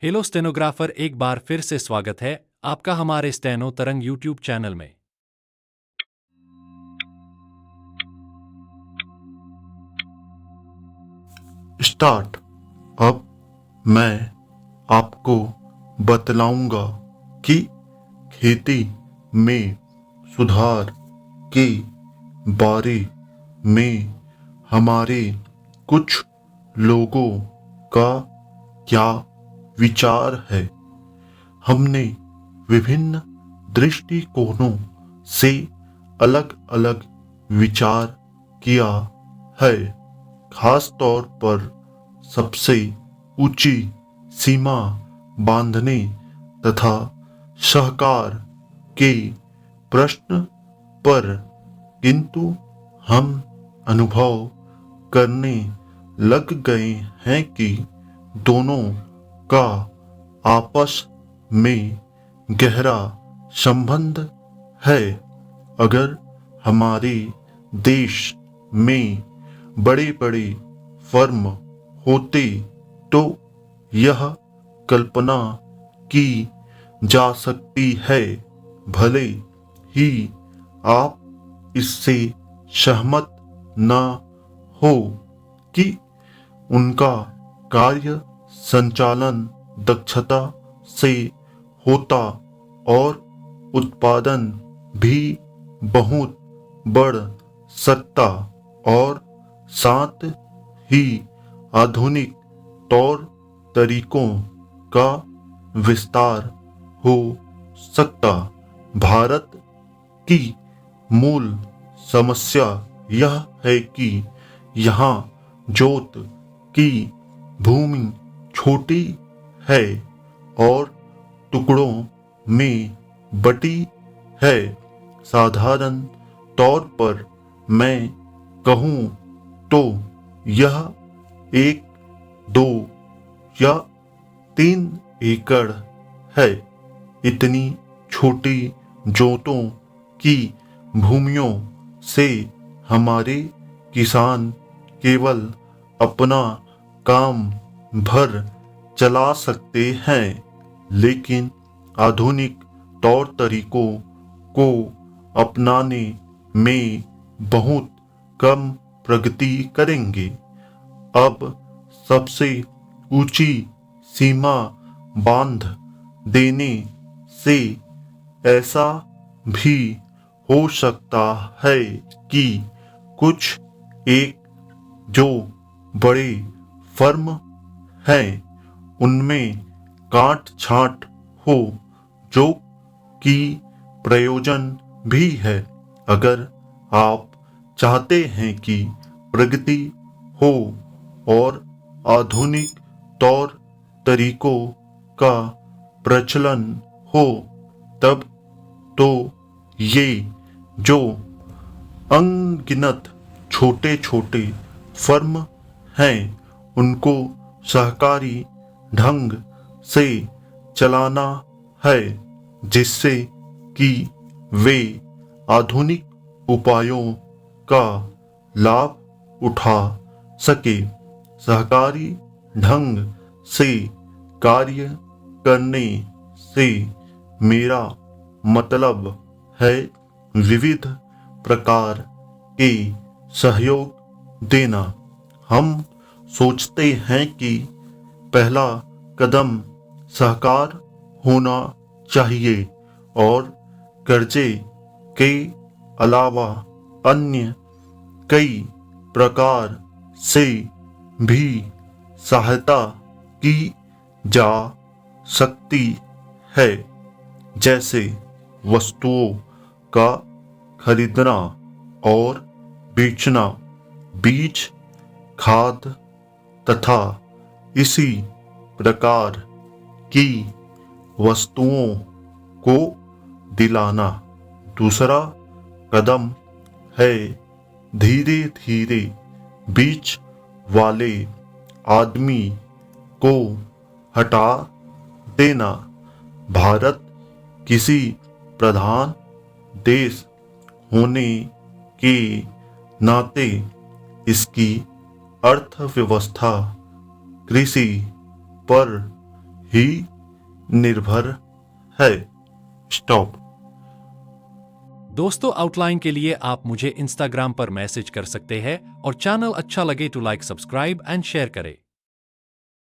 Hello stenographer, एक बार फिर से स्वागत है आपका हमारे स्टेनो तरंग यूट्यूब चैनल में। स्टार्ट। अब मैं आपको बतलाऊंगा कि खेती में सुधार के बारे में हमारे कुछ लोगों का क्या विचार है। हमने विभिन्न दृष्टिकोणों से अलग अलग विचार किया है। खास तौर पर सबसे ऊंची सीमा बांधने तथा सहकार के प्रश्न पर, किंतु हम अनुभव करने लग गए हैं कि दोनों का आपस में गहरा संबंध है। अगर हमारे देश में बड़े बड़े फर्म होते तो यह कल्पना की जा सकती है, भले ही आप इससे सहमत न हो, कि उनका कार्य संचालन दक्षता से होता और उत्पादन भी बहुत बढ़ सकता और साथ ही आधुनिक तौर तरीकों का विस्तार हो सकता। भारत की मूल समस्या यह है कि यहाँ जोत की भूमि छोटी है और टुकड़ों में बटी है। साधारण तौर पर मैं कहूँ तो यह 1, 2 या 3 एकड़ है। इतनी छोटी जोतों की भूमियों से हमारे किसान केवल अपना काम भर चला सकते हैं, लेकिन आधुनिक तौर तरीकों को अपनाने में बहुत कम प्रगति करेंगे। अब सबसे ऊंची सीमा बांध देने से ऐसा भी हो सकता है कि कुछ एक जो बड़े फर्म हैं उनमें काट छांट हो, जो कि प्रयोजन भी है। अगर आप चाहते हैं कि प्रगति हो और आधुनिक तौर तरीकों का प्रचलन हो, तब तो ये जो अनगिनत छोटे छोटे फर्म हैं उनको सहकारी ढंग से चलाना है, जिससे कि वे आधुनिक उपायों का लाभ उठा सके। सहकारी ढंग से कार्य करने से मेरा मतलब है विविध प्रकार के सहयोग देना। हम सोचते हैं कि पहला कदम सहकार होना चाहिए और कर्जे के अलावा अन्य कई प्रकार से भी सहायता की जा सकती है, जैसे वस्तुओं का खरीदना और बेचना, बीज, खाद तथा इसी प्रकार की वस्तुओं को दिलाना। दूसरा कदम है धीरे धीरे बीच वाले आदमी को हटा देना। भारत किसी प्रधान देश होने के नाते इसकी अर्थव्यवस्था कृषि पर ही निर्भर है। स्टॉप। दोस्तों, आउटलाइन के लिए आप मुझे इंस्टाग्राम पर मैसेज कर सकते हैं और चैनल अच्छा लगे तो लाइक, सब्सक्राइब एंड शेयर करें।